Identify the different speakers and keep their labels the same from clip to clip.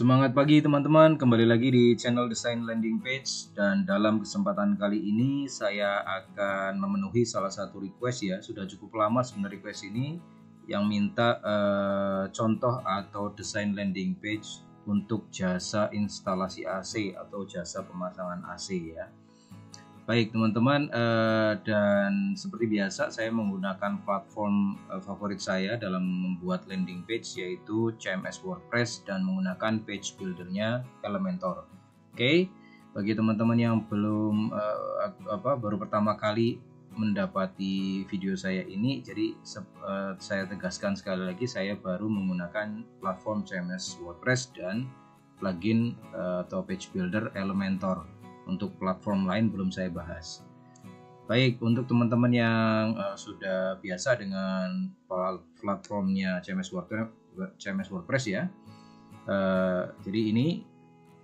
Speaker 1: Semangat pagi teman-teman, kembali lagi di channel Desain Landing Page, dan dalam kesempatan kali ini saya akan memenuhi salah satu request ya. Sudah cukup lama sebenarnya request ini yang minta contoh atau desain landing page untuk jasa instalasi AC atau jasa pemasangan AC ya. Baik teman-teman, dan seperti biasa saya menggunakan platform favorit saya dalam membuat landing page, yaitu CMS WordPress dan menggunakan page buildernya Elementor. Oke, bagi teman-teman yang belum baru pertama kali mendapati video saya ini, jadi saya tegaskan sekali lagi, saya baru menggunakan platform CMS WordPress dan plugin atau page builder Elementor. Untuk platform lain belum saya bahas. Baik, untuk teman-teman yang sudah biasa dengan platformnya CMS WordPress ya, jadi ini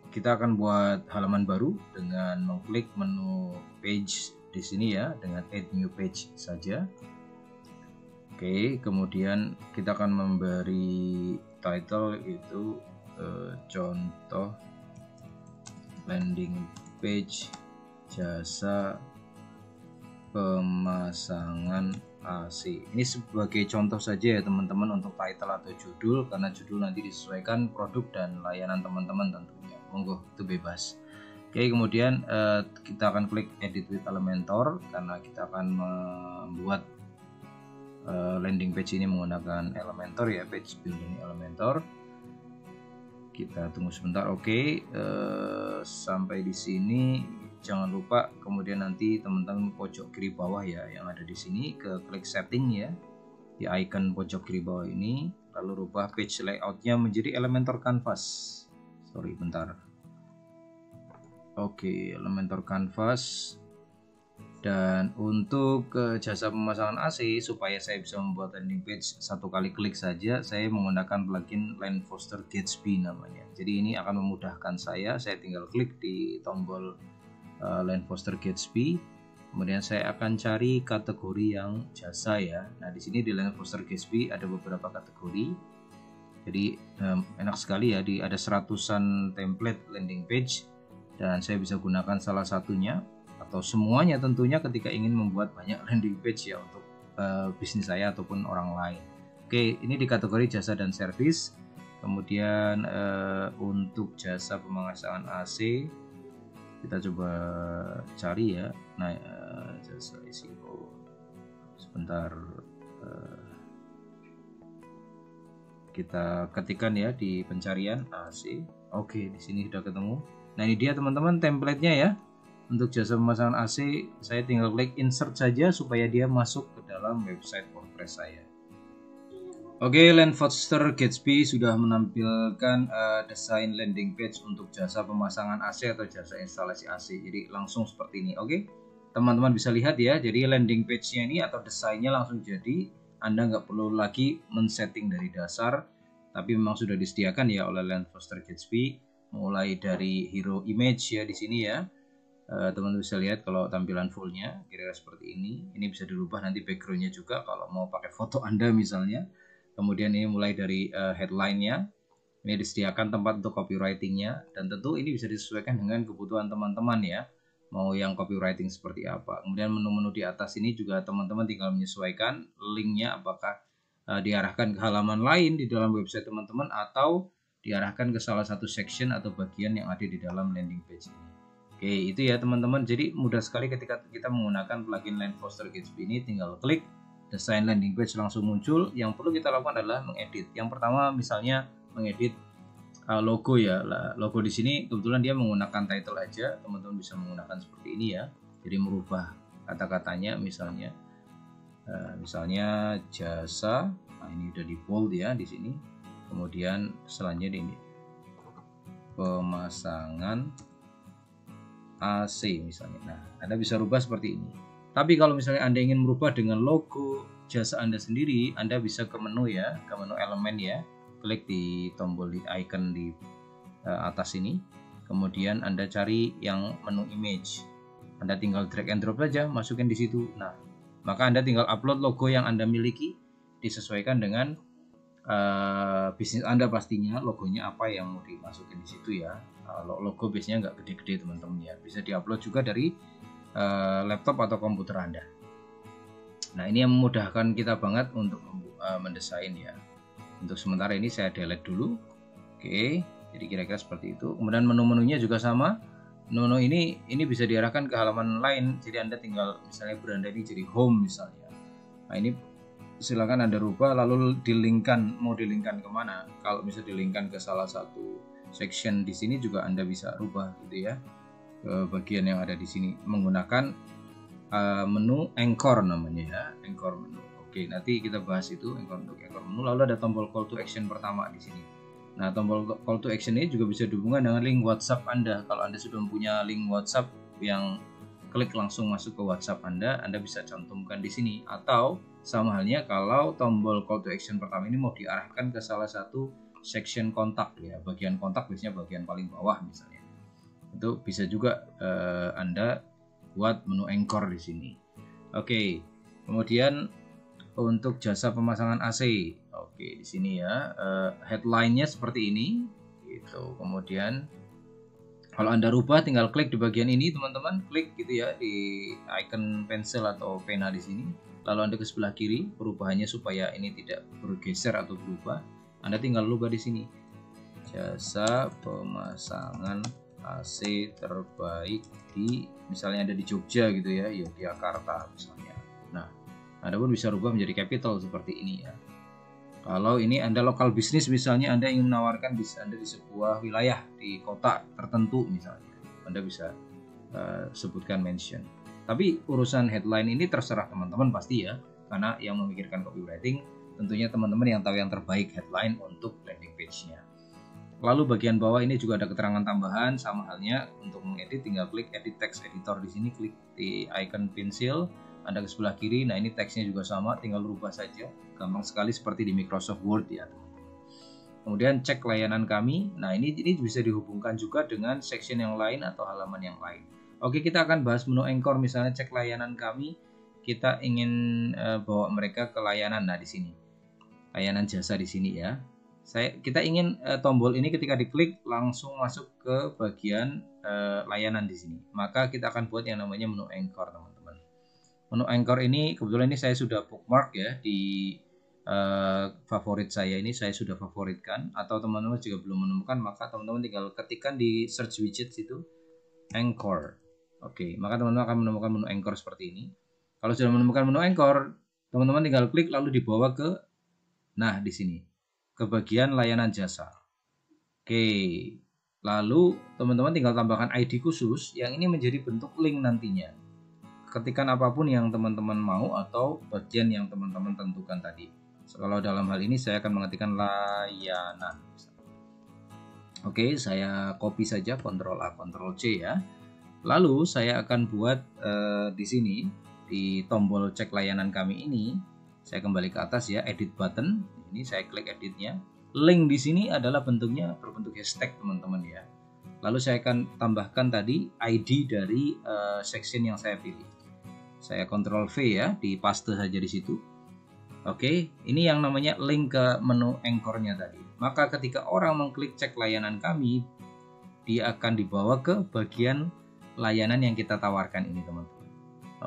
Speaker 1: kita akan buat halaman baru dengan mengklik menu page di sini ya, dengan add new page saja. Oke, kemudian kita akan memberi title itu contoh landing page jasa pemasangan AC. Ini sebagai contoh saja ya teman-teman untuk title atau judul, karena judul nanti disesuaikan produk dan layanan teman-teman tentunya. Monggo, itu bebas. Oke, kemudian kita akan klik edit with Elementor karena kita akan membuat landing page ini menggunakan Elementor ya, page building Elementor. Kita tunggu sebentar. Oke, sampai di sini jangan lupa kemudian nanti teman-teman pojok kiri bawah ya yang ada di sini, ke klik setting ya di icon pojok kiri bawah ini, lalu rubah page layoutnya menjadi Elementor Canvas. Sorry, bentar. Oke, Elementor Canvas. Dan untuk jasa pemasangan AC, supaya saya bisa membuat landing page satu kali klik saja, saya menggunakan plugin Landfoster Gatsby namanya. Jadi ini akan memudahkan saya tinggal klik di tombol Landfoster Gatsby, kemudian saya akan cari kategori yang jasa ya. Nah, di sini di Landfoster Gatsby ada beberapa kategori. Jadi enak sekali ya, ada seratusan template landing page, dan saya bisa gunakan salah satunya atau semuanya tentunya ketika ingin membuat banyak landing page ya untuk bisnis saya ataupun orang lain. Oke, ini di kategori jasa dan service. Kemudian untuk jasa pemasangan AC kita coba cari ya. Nah, jasa SEO sebentar, kita ketikkan ya di pencarian AC. Oke, di sini sudah ketemu. Nah, ini dia teman-teman template-nya ya. Untuk jasa pemasangan AC, saya tinggal klik insert saja supaya dia masuk ke dalam website WordPress saya. Oke, Landfoster Gatsby sudah menampilkan desain landing page untuk jasa pemasangan AC atau jasa instalasi AC. Jadi langsung seperti ini. Oke, teman-teman bisa lihat ya. Jadi landing page-nya ini atau desainnya langsung jadi. Anda nggak perlu lagi men-setting dari dasar, tapi memang sudah disediakan ya oleh Landfoster Gatsby. Mulai dari hero image ya di sini ya. Teman-teman bisa lihat kalau tampilan fullnya kira-kira seperti ini. Ini bisa dirubah nanti backgroundnya juga kalau mau pakai foto Anda misalnya. Kemudian ini mulai dari headline-nya, ini disediakan tempat untuk copywriting-nya, dan tentu ini bisa disesuaikan dengan kebutuhan teman-teman ya, mau yang copywriting seperti apa. Kemudian menu-menu di atas ini juga teman-teman tinggal menyesuaikan linknya, apakah diarahkan ke halaman lain di dalam website teman-teman atau diarahkan ke salah satu section atau bagian yang ada di dalam landing page ini. Oke, itu ya teman-teman. Jadi mudah sekali ketika kita menggunakan plugin Landfoster Gatsby ini, tinggal klik desain landing page langsung muncul. Yang perlu kita lakukan adalah mengedit. Yang pertama misalnya mengedit logo ya. Logo di sini kebetulan dia menggunakan title aja. Teman-teman bisa menggunakan seperti ini ya. Jadi merubah kata-katanya misalnya jasa. Nah, ini udah di bold ya di sini. Kemudian selanjutnya ini pemasangan AC misalnya. Nah, Anda bisa rubah seperti ini. Tapi kalau misalnya Anda ingin merubah dengan logo jasa Anda sendiri, Anda bisa ke menu ya, ke menu elemen ya. Klik di tombol di icon di atas ini. Kemudian Anda cari yang menu image. Anda tinggal drag and drop saja, masukin di situ. Nah, maka Anda tinggal upload logo yang Anda miliki, disesuaikan dengan bisnis Anda pastinya, logonya apa yang mau dimasukin di situ ya. Logo biasanya nggak gede-gede teman-teman ya, bisa diupload juga dari laptop atau komputer Anda. Nah ini yang memudahkan kita banget untuk mendesain ya. Untuk sementara ini saya delete dulu. Oke, jadi kira-kira seperti itu. Kemudian menu-menunya juga sama. Menu ini bisa diarahkan ke halaman lain, jadi Anda tinggal misalnya beranda ini jadi home misalnya. Nah ini silakan Anda rubah, lalu mau dilingkan kemana. Kalau bisa dilingkan ke salah satu section di sini juga Anda bisa rubah gitu ya, ke bagian yang ada di sini menggunakan menu anchor namanya ya, anchor menu. Oke, nanti kita bahas itu untuk anchor menu. Lalu ada tombol call to action pertama di sini. Nah, tombol call to action ini juga bisa dihubungkan dengan link WhatsApp Anda. Kalau Anda sudah punya link WhatsApp yang klik langsung masuk ke WhatsApp Anda bisa cantumkan di sini. Atau sama halnya kalau tombol call to action pertama ini mau diarahkan ke salah satu section kontak ya, bagian kontak biasanya bagian paling bawah misalnya. Itu bisa juga Anda buat menu anchor di sini. Oke. Kemudian untuk jasa pemasangan AC. Oke, di sini ya headline-nya seperti ini gitu. Kemudian kalau Anda rubah tinggal klik di bagian ini teman-teman, klik gitu ya di icon pensil atau pena di sini. Lalu Anda ke sebelah kiri, perubahannya supaya ini tidak bergeser atau berubah. Anda tinggal rubah di sini. Jasa pemasangan AC terbaik di misalnya ada di Jogja gitu ya, Yogyakarta misalnya. Nah, Anda pun bisa rubah menjadi capital seperti ini ya. Kalau ini Anda lokal bisnis misalnya, Anda ingin menawarkan Anda di sebuah wilayah di kota tertentu misalnya, Anda bisa sebutkan mention. Tapi urusan headline ini terserah teman-teman pasti ya, karena yang memikirkan copywriting tentunya teman-teman yang tahu yang terbaik headline untuk landing page-nya. Lalu bagian bawah ini juga ada keterangan tambahan, sama halnya untuk mengedit tinggal klik edit text editor di sini, klik di icon pensil, Anda ke sebelah kiri. Nah ini teksnya juga sama, tinggal rubah saja, gampang sekali seperti di Microsoft Word ya. Kemudian cek layanan kami. Nah ini bisa dihubungkan juga dengan section yang lain atau halaman yang lain. Oke, kita akan bahas menu anchor, misalnya cek layanan kami, kita ingin bawa mereka ke layanan. Nah di sini layanan jasa di sini ya. Kita ingin tombol ini ketika diklik langsung masuk ke bagian layanan di sini. Maka kita akan buat yang namanya menu anchor teman-teman. Menu anchor ini kebetulan ini saya sudah bookmark ya di favorit saya ini, saya sudah favoritkan. Atau teman-teman jika belum menemukan maka teman-teman tinggal ketikkan di search widget situ anchor. Oke, maka teman-teman akan menemukan menu anchor seperti ini. Kalau sudah menemukan menu anchor, teman-teman tinggal klik lalu dibawa ke di sini ke bagian layanan jasa. Oke, lalu teman-teman tinggal tambahkan ID khusus yang ini menjadi bentuk link nantinya. Ketikkan apapun yang teman-teman mau atau bagian yang teman-teman tentukan tadi. Kalau dalam hal ini saya akan mengetikkan layanan. Oke, saya copy saja, Ctrl A, Ctrl C ya. Lalu saya akan buat di sini di tombol cek layanan kami ini, saya kembali ke atas ya, edit button. Ini saya klik editnya. Link di sini adalah bentuknya berbentuk hashtag teman-teman ya. Lalu saya akan tambahkan tadi ID dari section yang saya pilih. Saya Ctrl V ya, di paste saja di situ. Oke, ini yang namanya link ke menu anchor-nya tadi. Maka ketika orang mengklik cek layanan kami, dia akan dibawa ke bagian layanan yang kita tawarkan ini teman-teman.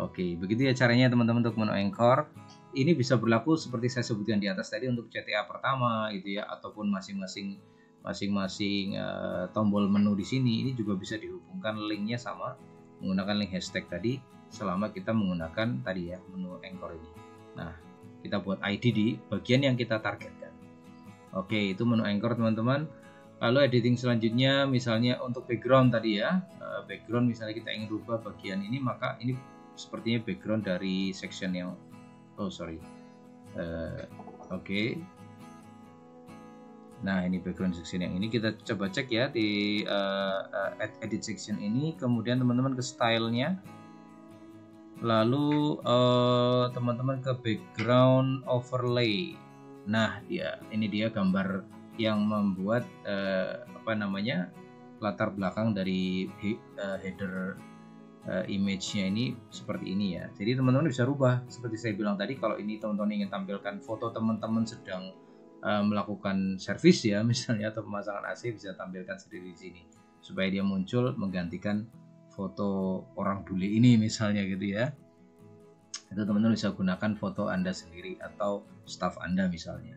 Speaker 1: Oke, begitu ya caranya teman-teman untuk menu anchor. Ini bisa berlaku seperti saya sebutkan di atas tadi untuk CTA pertama gitu ya, ataupun masing-masing tombol menu di sini. Ini juga bisa dihubungkan linknya sama menggunakan link hashtag tadi, selama kita menggunakan tadi ya menu anchor ini. Nah, kita buat ID di bagian yang kita targetkan. Oke, itu menu anchor teman-teman. Lalu editing selanjutnya misalnya untuk background tadi ya, background misalnya kita ingin rubah bagian ini, maka ini sepertinya background dari section yang oke. Nah ini background section yang ini kita coba cek ya di edit section ini. Kemudian teman-teman ke stylenya, lalu teman-teman ke background overlay. Nah ini dia gambar yang membuat latar belakang dari header image-nya ini seperti ini ya. Jadi teman-teman bisa rubah seperti saya bilang tadi. Kalau ini teman-teman ingin tampilkan foto teman-teman sedang melakukan servis ya misalnya, atau pemasangan AC, bisa tampilkan sendiri di sini supaya dia muncul menggantikan foto orang bule ini misalnya gitu ya. Itu teman-teman bisa gunakan foto Anda sendiri atau staff Anda misalnya.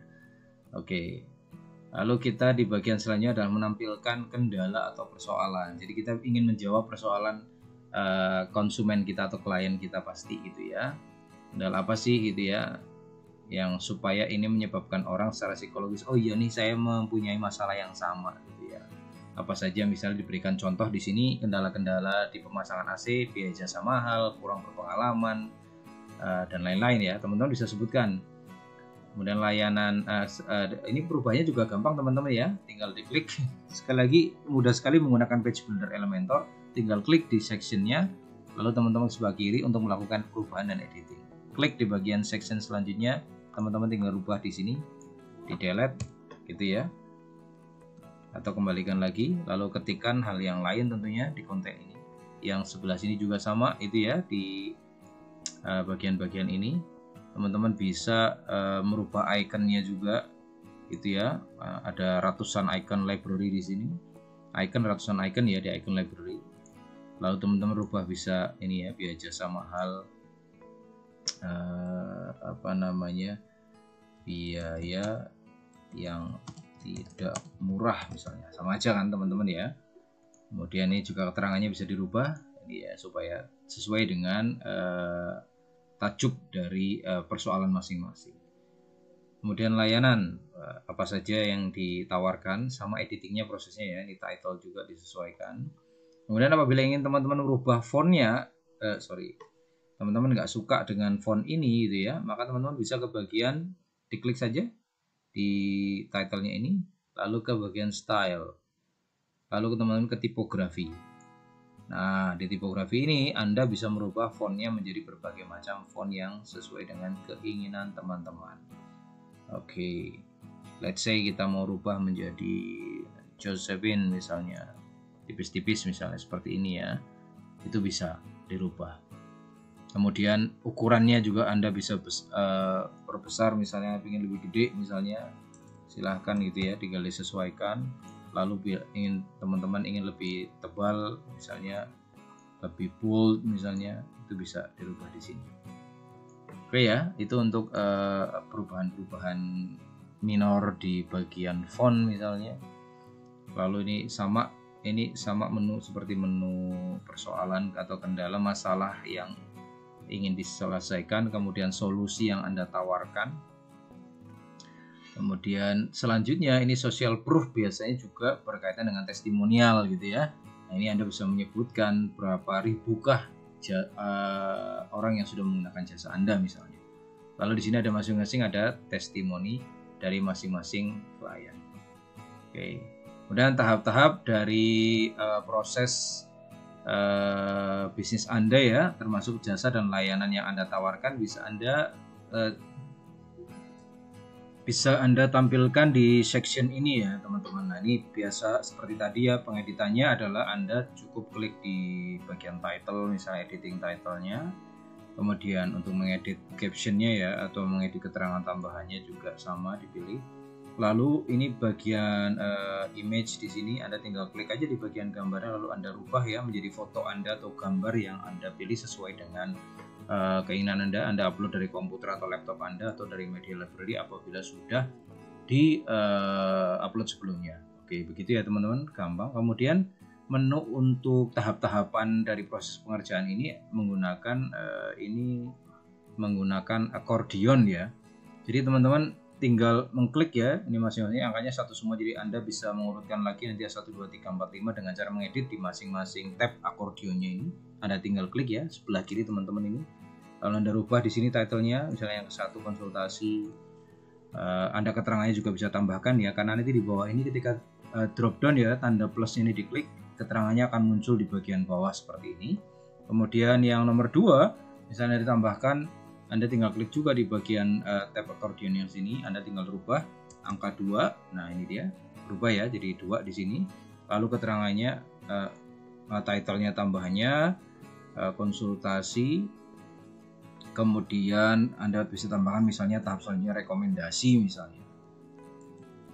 Speaker 1: Oke. Lalu kita di bagian selanjutnya adalah menampilkan kendala atau persoalan. Jadi kita ingin menjawab persoalan konsumen kita atau klien kita pasti gitu ya. Kendala apa sih gitu ya, yang supaya ini menyebabkan orang secara psikologis, oh iya nih saya mempunyai masalah yang sama gitu ya. Apa saja, misalnya diberikan contoh di sini kendala-kendala di pemasangan AC, biaya jasa mahal, kurang berpengalaman, dan lain-lain ya, teman-teman bisa sebutkan. Kemudian layanan, ini perubahannya juga gampang teman-teman ya, tinggal diklik. Sekali lagi mudah sekali menggunakan Page Builder Elementor, tinggal klik di sectionnya, lalu teman-teman sebelah kiri untuk melakukan perubahan dan editing. Klik di bagian section selanjutnya, teman-teman tinggal rubah di sini, di delete gitu ya, atau kembalikan lagi, lalu ketikkan hal yang lain tentunya di konten ini. Yang sebelah sini juga sama itu ya, di bagian-bagian ini teman-teman bisa merubah ikonnya juga gitu ya. Ada ratusan icon library di sini, ratusan icon ya di icon library. Lalu teman-teman rubah bisa ini ya, biaya jasa mahal, biaya yang tidak murah misalnya, sama aja kan teman-teman ya. Kemudian ini juga keterangannya bisa dirubah ini ya, supaya sesuai dengan tajuk dari persoalan masing-masing. Kemudian layanan apa saja yang ditawarkan, sama editingnya prosesnya ya, ini title juga disesuaikan. Kemudian apabila ingin teman-teman merubah fontnya, teman-teman nggak suka dengan font ini gitu ya, maka teman-teman bisa ke bagian, diklik saja di titlenya ini, lalu ke bagian style, lalu teman-teman ke tipografi. Nah, di tipografi ini Anda bisa merubah fontnya menjadi berbagai macam font yang sesuai dengan keinginan teman-teman. Oke, let's say kita mau rubah menjadi Josephine misalnya, tipis-tipis misalnya seperti ini ya, itu bisa dirubah. Kemudian ukurannya juga Anda bisa perbesar, misalnya ingin lebih gede misalnya, silahkan gitu ya, tinggal disesuaikan. Lalu teman-teman ingin lebih tebal misalnya, lebih bold misalnya, itu bisa dirubah di sini. Oke ya, itu untuk perubahan-perubahan minor di bagian font misalnya. Lalu ini sama menu seperti menu persoalan atau kendala, masalah yang ingin diselesaikan, kemudian solusi yang Anda tawarkan. Kemudian selanjutnya ini social proof, biasanya juga berkaitan dengan testimonial gitu ya. Nah, ini Anda bisa menyebutkan berapa ribukah orang yang sudah menggunakan jasa Anda misalnya. Lalu di sini ada masing-masing ada testimoni dari masing-masing klien. Oke. Kemudian tahap-tahap dari proses bisnis Anda ya, termasuk jasa dan layanan yang Anda tawarkan, bisa Anda tampilkan di section ini ya teman-teman. Nah, ini biasa seperti tadi ya, pengeditannya adalah Anda cukup klik di bagian title, misalnya editing titlenya. Kemudian untuk mengedit captionnya ya, atau mengedit keterangan tambahannya juga sama dipilih. Lalu ini bagian image di sini, Anda tinggal klik aja di bagian gambarnya, lalu Anda rubah ya menjadi foto Anda atau gambar yang Anda pilih sesuai dengan keinginan Anda upload dari komputer atau laptop Anda atau dari media library apabila sudah di upload sebelumnya. Oke, begitu ya teman-teman, gampang. Kemudian menu untuk tahap-tahapan dari proses pengerjaan ini menggunakan accordion ya. Jadi teman-teman tinggal mengklik ya, ini masing-masing angkanya satu semua, jadi Anda bisa mengurutkan lagi nanti 1, 2, 3, 4, 5 dengan cara mengedit di masing-masing tab akordionnya ini. Anda tinggal klik ya sebelah kiri teman-teman ini. Lalu Anda rubah di sini titlenya, misalnya yang ke-1 konsultasi. Anda keterangannya juga bisa tambahkan ya, karena nanti di bawah ini ketika drop down ya, tanda plus ini diklik, keterangannya akan muncul di bagian bawah seperti ini. Kemudian yang nomor 2, misalnya ditambahkan, Anda tinggal klik juga di bagian tab accordion yang sini, Anda tinggal rubah angka 2. Nah, ini dia. Rubah ya jadi 2 di sini. Lalu keterangannya, titlenya tambahannya konsultasi. Kemudian Anda bisa tambahkan misalnya tahap selanjutnya rekomendasi misalnya.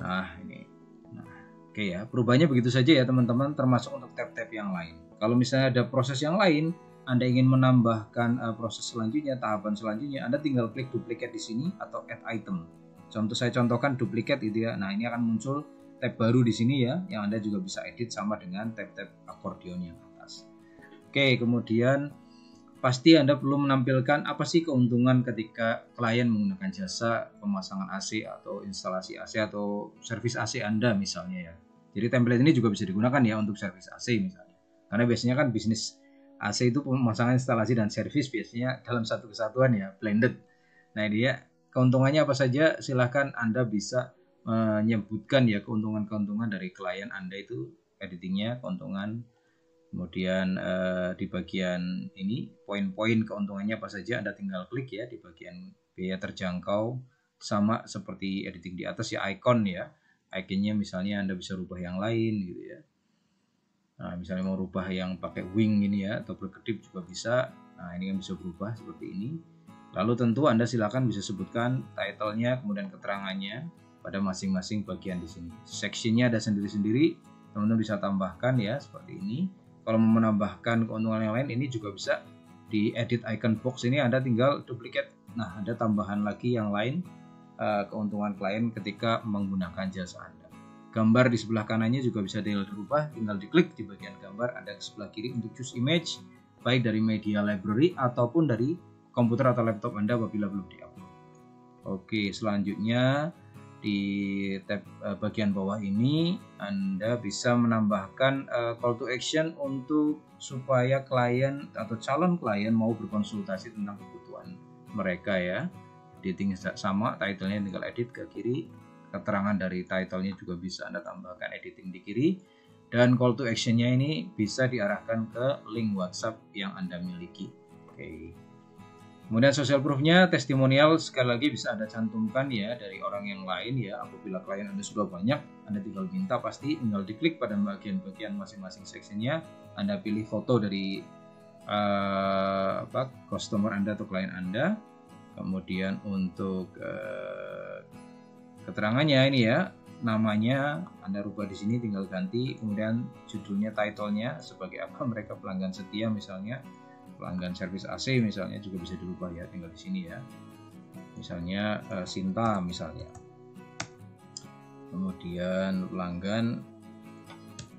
Speaker 1: Nah, ini. Nah, oke ya. Perubahannya begitu saja ya teman-teman, termasuk untuk tab-tab yang lain. Kalau misalnya ada proses yang lain, Anda ingin menambahkan proses selanjutnya, tahapan selanjutnya, Anda tinggal klik duplikat di sini atau add item. Saya contohkan duplikat gitu ya. Nah, ini akan muncul tab baru di sini ya, yang Anda juga bisa edit sama dengan tab-tab akordeon yang atas. Oke, kemudian pasti Anda perlu menampilkan apa sih keuntungan ketika klien menggunakan jasa pemasangan AC atau instalasi AC atau servis AC Anda misalnya ya. Jadi template ini juga bisa digunakan ya untuk servis AC misalnya. Karena biasanya kan bisnis AC itu pemasangan instalasi dan servis biasanya dalam satu kesatuan ya, blended. Nah ini ya, keuntungannya apa saja silahkan Anda bisa menyebutkan ya keuntungan-keuntungan dari klien Anda itu editingnya, keuntungan. Kemudian di bagian ini poin-poin keuntungannya apa saja Anda tinggal klik ya di bagian biaya terjangkau, sama seperti editing di atas ya, icon ya. Iconnya misalnya Anda bisa rubah yang lain gitu ya. Nah, misalnya mau rubah yang pakai wing ini ya atau berkedip juga bisa. Nah, ini kan bisa berubah seperti ini. Lalu tentu Anda silakan bisa sebutkan title-nya kemudian keterangannya pada masing-masing bagian di sini. Section-nya ada sendiri-sendiri. Teman-teman bisa tambahkan ya seperti ini. Kalau mau menambahkan keuntungan yang lain, ini juga bisa di edit icon box ini Anda tinggal duplikat. Nah, ada tambahan lagi yang lain keuntungan klien ketika menggunakan jasa Anda. Gambar di sebelah kanannya juga bisa dirubah, tinggal diklik di bagian gambar, ada ke sebelah kiri untuk choose image, baik dari media library ataupun dari komputer atau laptop Anda apabila belum diupload. Oke, selanjutnya di tab bagian bawah ini Anda bisa menambahkan call to action untuk supaya klien atau calon klien mau berkonsultasi tentang kebutuhan mereka ya. Editing sama, title-nya tinggal edit ke kiri, keterangan dari title-nya juga bisa Anda tambahkan editing di kiri, dan call to action-nya ini bisa diarahkan ke link WhatsApp yang Anda miliki. Oke. Kemudian social proof-nya, testimonial sekali lagi bisa Anda cantumkan ya dari orang yang lain ya. Apabila klien Anda sudah banyak, Anda tinggal minta, pasti tinggal diklik pada bagian-bagian masing-masing section-nya. Anda pilih foto dari customer Anda atau klien Anda. Kemudian untuk keterangannya ini ya, namanya Anda rubah di sini, tinggal ganti. Kemudian judulnya, title-nya sebagai apa, mereka pelanggan setia misalnya. Pelanggan servis AC misalnya juga bisa dirubah ya, tinggal di sini ya. Misalnya Sinta misalnya. Kemudian pelanggan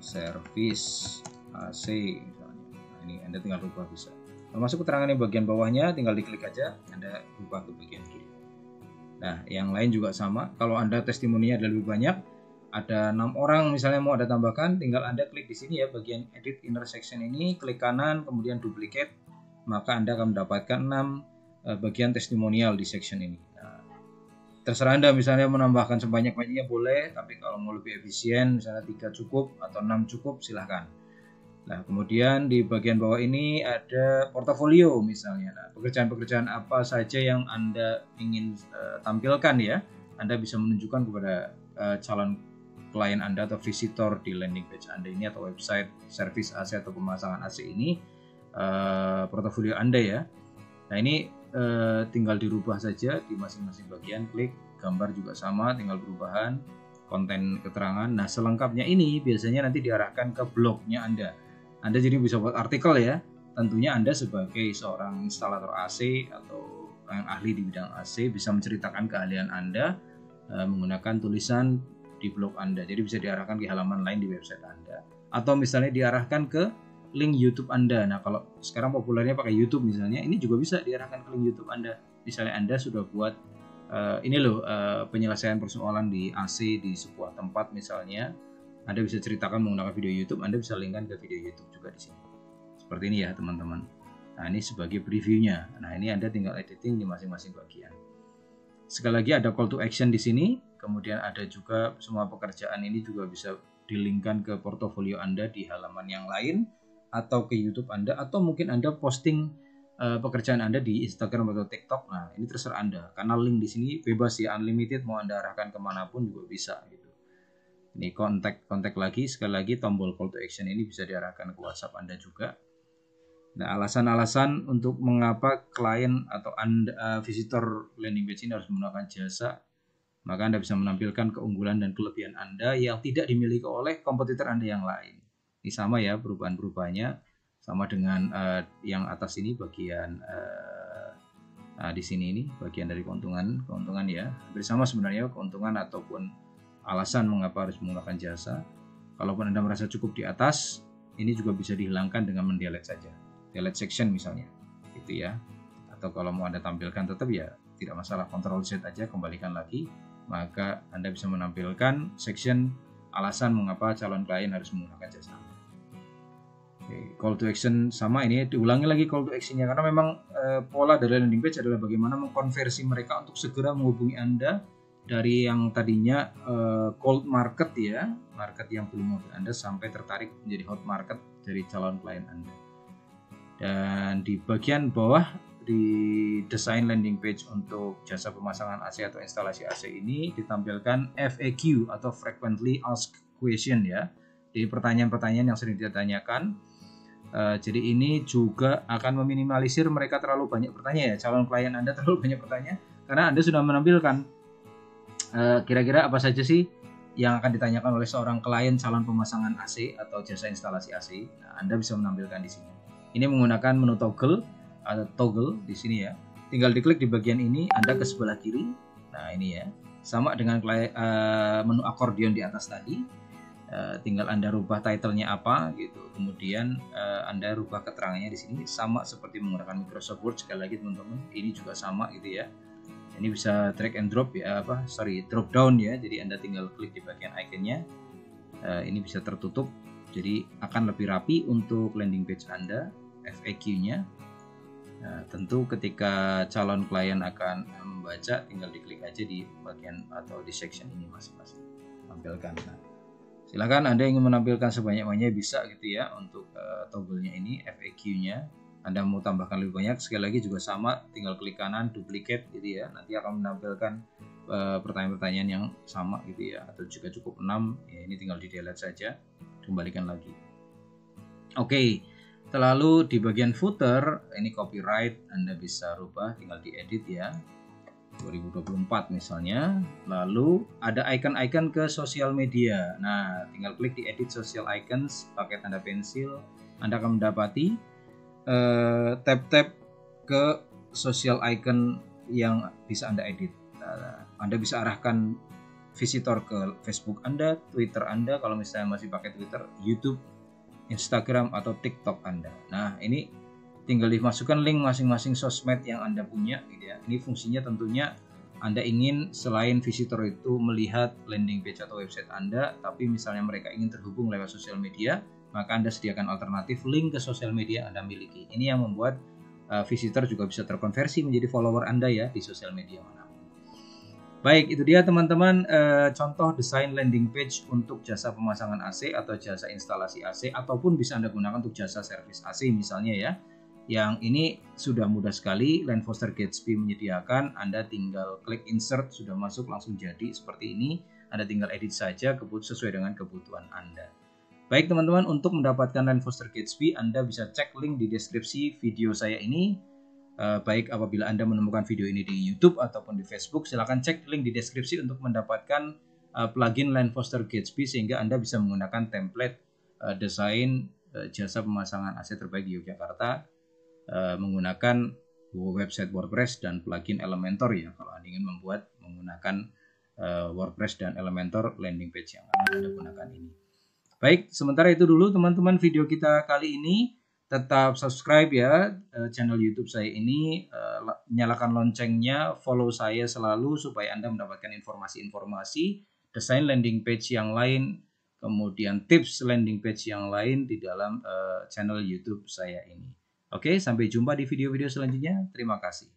Speaker 1: servis AC misalnya. Nah, ini Anda tinggal rubah bisa. Termasuk keterangan yang bagian bawahnya tinggal diklik aja, Anda rubah ke bagian kiri. Nah, yang lain juga sama. Kalau Anda testimoninya ada lebih banyak, ada 6 orang misalnya mau Anda tambahkan, tinggal Anda klik di sini ya bagian edit intersection ini, klik kanan kemudian duplicate, maka Anda akan mendapatkan 6 bagian testimonial di section ini. Nah, terserah Anda misalnya menambahkan sebanyak-banyaknya boleh, tapi kalau mau lebih efisien misalnya 3 cukup atau 6 cukup silahkan. Nah, kemudian di bagian bawah ini ada portofolio misalnya. Nah, pekerjaan-pekerjaan apa saja yang Anda ingin tampilkan ya. Anda bisa menunjukkan kepada calon klien Anda atau visitor di landing page Anda ini atau website servis AC atau pemasangan AC ini portofolio Anda ya. Nah, ini tinggal dirubah saja di masing-masing bagian, klik. Gambar juga sama, tinggal perubahan konten keterangan. Nah, selengkapnya ini biasanya nanti diarahkan ke blognya Anda. Anda jadi bisa buat artikel ya. Tentunya Anda sebagai seorang instalator AC atau yang ahli di bidang AC bisa menceritakan keahlian Anda menggunakan tulisan di blog Anda. Jadi bisa diarahkan ke halaman lain di website Anda. Atau misalnya diarahkan ke link YouTube Anda. Nah, kalau sekarang populernya pakai YouTube misalnya, ini juga bisa diarahkan ke link YouTube Anda. Misalnya Anda sudah buat ini loh penyelesaian persoalan di AC di sebuah tempat misalnya, Anda bisa ceritakan menggunakan video YouTube, Anda bisa linkkan ke video YouTube juga di sini. Seperti ini ya teman-teman. Nah, ini sebagai previewnya. Nah, ini Anda tinggal editing di masing-masing bagian. Sekali lagi ada call to action di sini, kemudian ada juga semua pekerjaan ini juga bisa dilinkkan ke portofolio Anda di halaman yang lain atau ke YouTube Anda, atau mungkin Anda posting pekerjaan Anda di Instagram atau TikTok. Nah, ini terserah Anda, karena link di sini bebas ya, unlimited, mau Anda arahkan kemanapun juga bisa gitu. Ini kontak lagi, sekali lagi tombol call to action ini bisa diarahkan ke WhatsApp Anda juga. Nah, alasan-alasan untuk mengapa klien atau Anda, visitor landing page ini harus menggunakan jasa maka Anda bisa menampilkan keunggulan dan kelebihan Anda yang tidak dimiliki oleh kompetitor Anda yang lain. Ini sama ya perubahan-perubahannya, sama dengan yang atas ini bagian di sini ini bagian dari keuntungan ya. Bersama sebenarnya keuntungan ataupun alasan mengapa harus menggunakan jasa. Kalaupun Anda merasa cukup di atas, ini juga bisa dihilangkan dengan mendelete saja. Delete section misalnya, gitu ya. Atau kalau mau Anda tampilkan tetap ya tidak masalah, Ctrl Z aja, kembalikan lagi. Maka Anda bisa menampilkan section alasan mengapa calon klien harus menggunakan jasa Anda. Oke, call to action sama, ini diulangi lagi call to actionnya, karena memang pola dari landing page adalah bagaimana mengkonversi mereka untuk segera menghubungi Anda dari yang tadinya cold market ya, market yang belum mobil Anda, sampai tertarik menjadi hot market dari calon klien Anda. Dan di bagian bawah di desain landing page untuk jasa pemasangan AC atau instalasi AC ini ditampilkan FAQ atau frequently asked question ya. Jadi pertanyaan-pertanyaan yang sering ditanyakan. Jadi ini juga akan meminimalisir mereka terlalu banyak bertanya ya, calon klien Anda terlalu banyak bertanya, karena Anda sudah menampilkan kira-kira apa saja sih yang akan ditanyakan oleh seorang klien calon pemasangan AC atau jasa instalasi AC. Nah, Anda bisa menampilkan di sini. Ini menggunakan menu toggle atau toggle di sini ya. Tinggal diklik di bagian ini, Anda ke sebelah kiri. Nah, ini ya. Sama dengan menu akordion di atas tadi. Tinggal Anda rubah title-nya apa gitu. Kemudian Anda rubah keterangannya di sini, sama seperti menggunakan Microsoft Word. Sekali lagi teman-teman, ini juga sama gitu ya. Ini bisa drag and drop ya, drop down ya. Jadi Anda tinggal klik di bagian ikonnya. Ini bisa tertutup. Jadi akan lebih rapi untuk landing page Anda, FAQ-nya. Nah, tentu ketika calon klien akan membaca, tinggal diklik aja di bagian atau di section ini masing-masing, tampilkan. Nah, silakan Anda ingin menampilkan sebanyak-banyaknya bisa gitu ya untuk toggle-nya ini, FAQ-nya. Anda mau tambahkan lebih banyak, sekali lagi juga sama, tinggal klik kanan, duplicate gitu ya. Nanti akan menampilkan pertanyaan-pertanyaan yang sama gitu ya. Atau jika cukup 6, ya ini tinggal di delete saja, kembalikan lagi. Oke. Lalu di bagian footer, ini copyright Anda bisa rubah, tinggal diedit ya, 2024 misalnya. Lalu ada icon-icon ke sosial media. Nah, tinggal klik di edit social icons pakai tanda pensil. Anda akan mendapati tab-tab ke social icon yang bisa Anda edit. Anda bisa arahkan visitor ke Facebook Anda, Twitter Anda kalau misalnya masih pakai Twitter, YouTube, Instagram atau TikTok Anda. Nah, ini tinggal dimasukkan link masing-masing sosmed yang Anda punya gitu ya. Ini fungsinya tentunya Anda ingin selain visitor itu melihat landing page atau website Anda, tapi misalnya mereka ingin terhubung lewat sosial media, maka Anda sediakan alternatif link ke sosial media yang Anda miliki. Ini yang membuat visitor juga bisa terkonversi menjadi follower Anda ya di sosial media mana. Baik, itu dia teman-teman contoh desain landing page untuk jasa pemasangan AC atau jasa instalasi AC, ataupun bisa Anda gunakan untuk jasa servis AC misalnya ya. Yang ini sudah mudah sekali, Land Foster Gatsby menyediakan. Anda tinggal klik insert, sudah masuk langsung jadi seperti ini. Anda tinggal edit saja sesuai dengan kebutuhan Anda. Baik teman-teman, untuk mendapatkan Land Foster Gatsby Anda bisa cek link di deskripsi video saya ini. Baik apabila Anda menemukan video ini di YouTube ataupun di Facebook, silakan cek link di deskripsi untuk mendapatkan plugin Land Foster Gatsby sehingga Anda bisa menggunakan template desain jasa pemasangan AC terbaik di Yogyakarta menggunakan website WordPress dan plugin Elementor ya, kalau Anda ingin menggunakan WordPress dan Elementor landing page yang Anda gunakan ini. Baik, sementara itu dulu teman-teman video kita kali ini. Tetap subscribe ya channel YouTube saya ini, nyalakan loncengnya, follow saya selalu supaya Anda mendapatkan informasi-informasi desain landing page yang lain, kemudian tips landing page yang lain di dalam channel YouTube saya ini. Oke, sampai jumpa di video-video selanjutnya. Terima kasih.